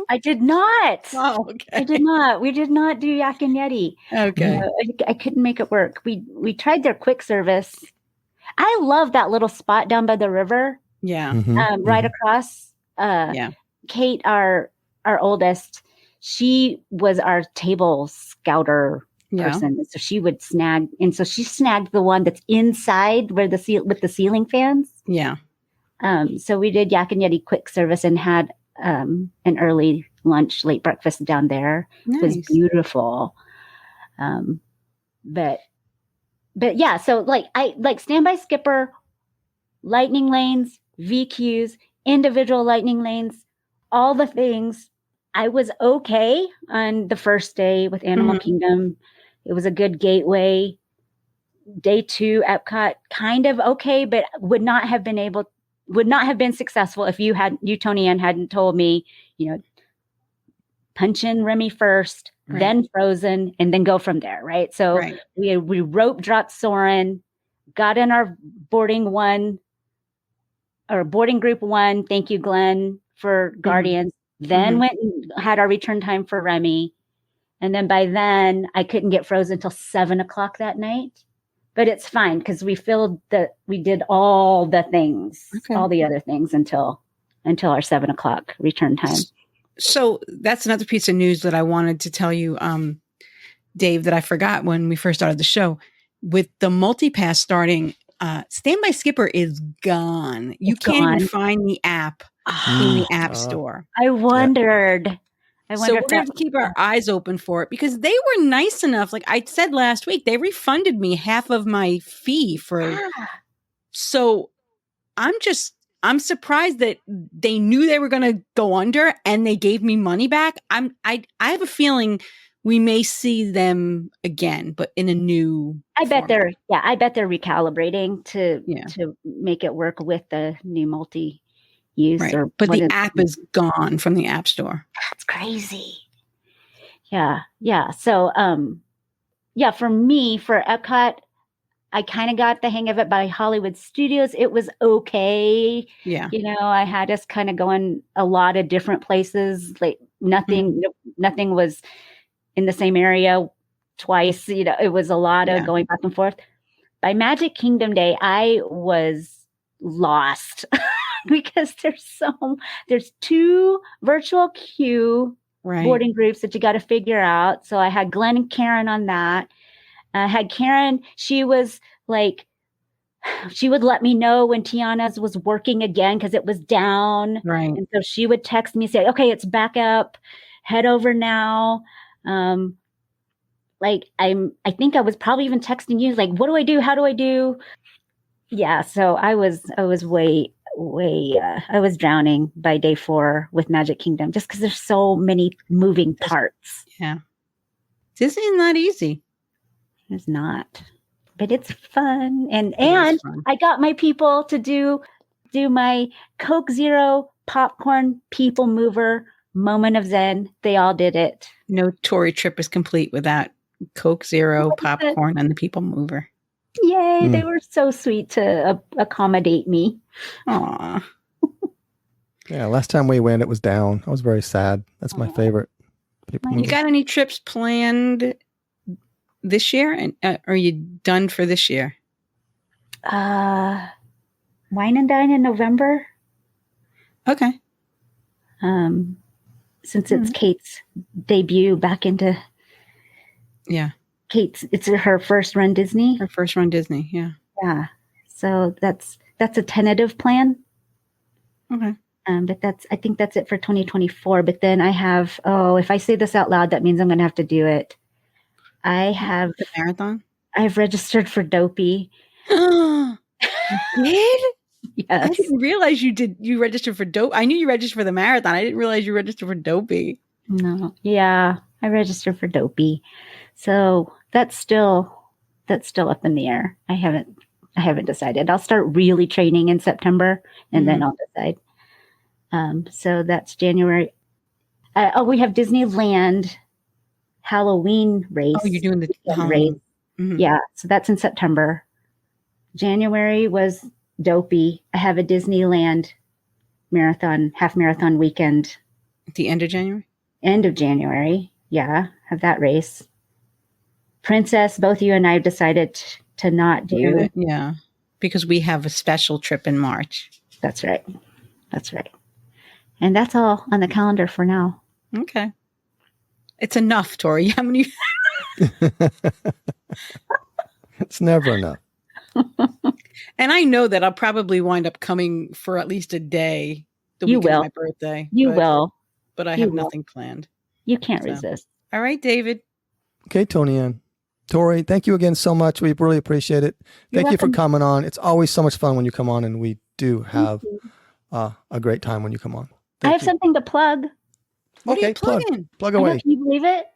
S2: I did not.
S1: Oh, okay.
S2: I did not. We did not do Yak and Yeti.
S1: Okay.
S2: I couldn't make it work. We tried their quick service. I love that little spot down by the river.
S1: Yeah.
S2: Right across. Kate, our oldest, she was our table scouter person. So she would snag, and so she snagged the one that's inside where with the ceiling fans.
S1: Yeah.
S2: So we did Yak and Yeti quick service and had an early lunch, late breakfast down there. Nice. It was beautiful. But yeah, so like standby skipper, lightning lanes, VQs, individual lightning lanes, all the things. I was okay on the first day with Animal Kingdom. It was a good gateway. Day 2, EPCOT, kind of okay, but would not have been successful if you, Tony Ann, hadn't told me, punch in Remy first, then Frozen, and then go from there, right? So we rope dropped Soarin', got in our boarding group 1. Thank you, Glenn, for Guardians. Then went and had our return time for Remy. And then by then I couldn't get Frozen until 7:00 that night. But it's fine because we did all the things, all the other things until our 7:00 return time.
S1: So that's another piece of news that I wanted to tell you, Dave, that I forgot when we first started the show. With the multipass starting, Standby Skipper is gone. You can't even find the app in the app store.
S2: I wondered.
S1: So we're going to have to keep our eyes open for it because they were nice enough. Like I said last week, they refunded me half of my fee for. So I'm surprised that they knew they were going to go under and they gave me money back. I have a feeling we may see them again, but in a new.
S2: I bet they're recalibrating to make it work with the new multi.
S1: But the app is gone from the app store.
S2: That's crazy. Yeah. So, for me, for EPCOT, I kind of got the hang of it by Hollywood Studios. It was okay. Yeah. I had us kind of going a lot of different places. Like nothing was in the same area twice. It was a lot of going back and forth. By Magic Kingdom Day, I was lost. Because there's 2 virtual queue boarding groups that you got to figure out. So I had Glenn and Karen on that. I had Karen. She was like, she would let me know when Tiana's was working again because it was down. Right. And so she would text me, say, okay, it's back up. Head over now. I think I was probably even texting you, like, what do I do? How do I do? Yeah. So I was I was drowning by day 4 with Magic Kingdom just because there's so many moving parts.
S1: Yeah. Disney is not easy.
S2: It's not, but it's fun. And fun. I got my people to do my Coke Zero popcorn people mover moment of Zen. They all did it.
S1: No Torie trip is complete without Coke Zero popcorn and the people mover.
S2: Yay, they were so sweet to accommodate me.
S1: Aw.
S4: Yeah, last time we went, it was down. I was very sad. That's my favorite.
S1: You got any trips planned this year? And are you done for this year?
S2: Wine and Dine in November.
S1: Okay.
S2: Since it's Kate's debut back into...
S1: Yeah.
S2: It's her first run Disney.
S1: Her first run Disney, yeah.
S2: Yeah. So that's a tentative plan.
S1: Okay.
S2: But I think that's it for 2024. But then I have, if I say this out loud, that means I'm going to have to do it. I have
S1: the marathon.
S2: I've registered for Dopey.
S1: You did? I
S2: Yes.
S1: didn't realize you registered for dope. I knew you registered for the marathon. I didn't realize you registered for Dopey.
S2: No. Yeah. I registered for Dopey. So that's still up in the air. I haven't decided. I'll start really training in September and then I'll decide. So that's January. We have Disneyland Halloween race.
S1: Oh, you're doing the
S2: race.
S1: Halloween. Mhm.
S2: Yeah. So that's in September. January was Dopey. I have a Disneyland half marathon weekend.
S1: At the end of January?
S2: End of January. Yeah. Have that race. Princess, both you and I have decided to not do.
S1: Yeah. Because we have a special trip in March.
S2: That's right. And that's all on the calendar for now.
S1: Okay. It's enough, Torie. How many?
S4: It's never enough.
S1: And I know that I'll probably wind up coming for at least a day. The
S2: You
S1: weekend of
S2: will.
S1: my birthday.
S2: You will.
S1: But I
S2: You
S1: have
S2: will.
S1: nothing planned.
S2: You can't
S1: So.
S2: resist.
S1: All right, David.
S4: Okay, Tony Ann. Torie, thank you again so much. We really appreciate it.
S2: You're
S4: Thank you for
S2: welcome.
S4: coming on. It's always so much fun when you come on, and we do have a great time when you come on.
S2: I have
S4: Thank you.
S2: something to plug.
S1: What are
S4: Okay,
S1: you
S4: plug.
S1: plugging?
S4: Plug
S2: I know,
S4: away.
S2: can you believe it?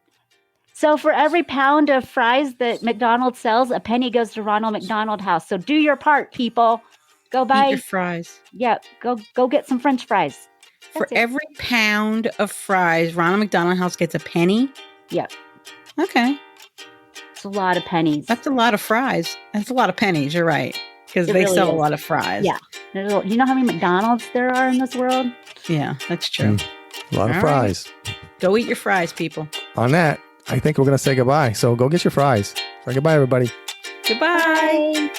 S2: So for every pound of fries that McDonald's sells, a penny goes to Ronald McDonald House. So do your part, people. Go
S1: Eat
S2: buy.
S1: your fries.
S2: Yeah, go get some French fries.
S1: For
S2: That's it.
S1: every pound of fries, Ronald McDonald House gets a penny?
S2: Yeah,
S1: Okay.
S2: it's a lot of pennies.
S1: That's a lot of fries. That's a lot of pennies. You're right. Because
S2: It
S1: they
S2: really
S1: sell a
S2: is.
S1: lot of fries.
S2: Yeah. You know how many McDonald's there are in this world?
S1: Yeah, that's true.
S4: A lot of
S1: All
S4: fries.
S1: Go eat your fries, people.
S4: On that, I think we're going to say goodbye. So go get your fries. Say goodbye, everybody.
S1: Goodbye.
S2: Bye.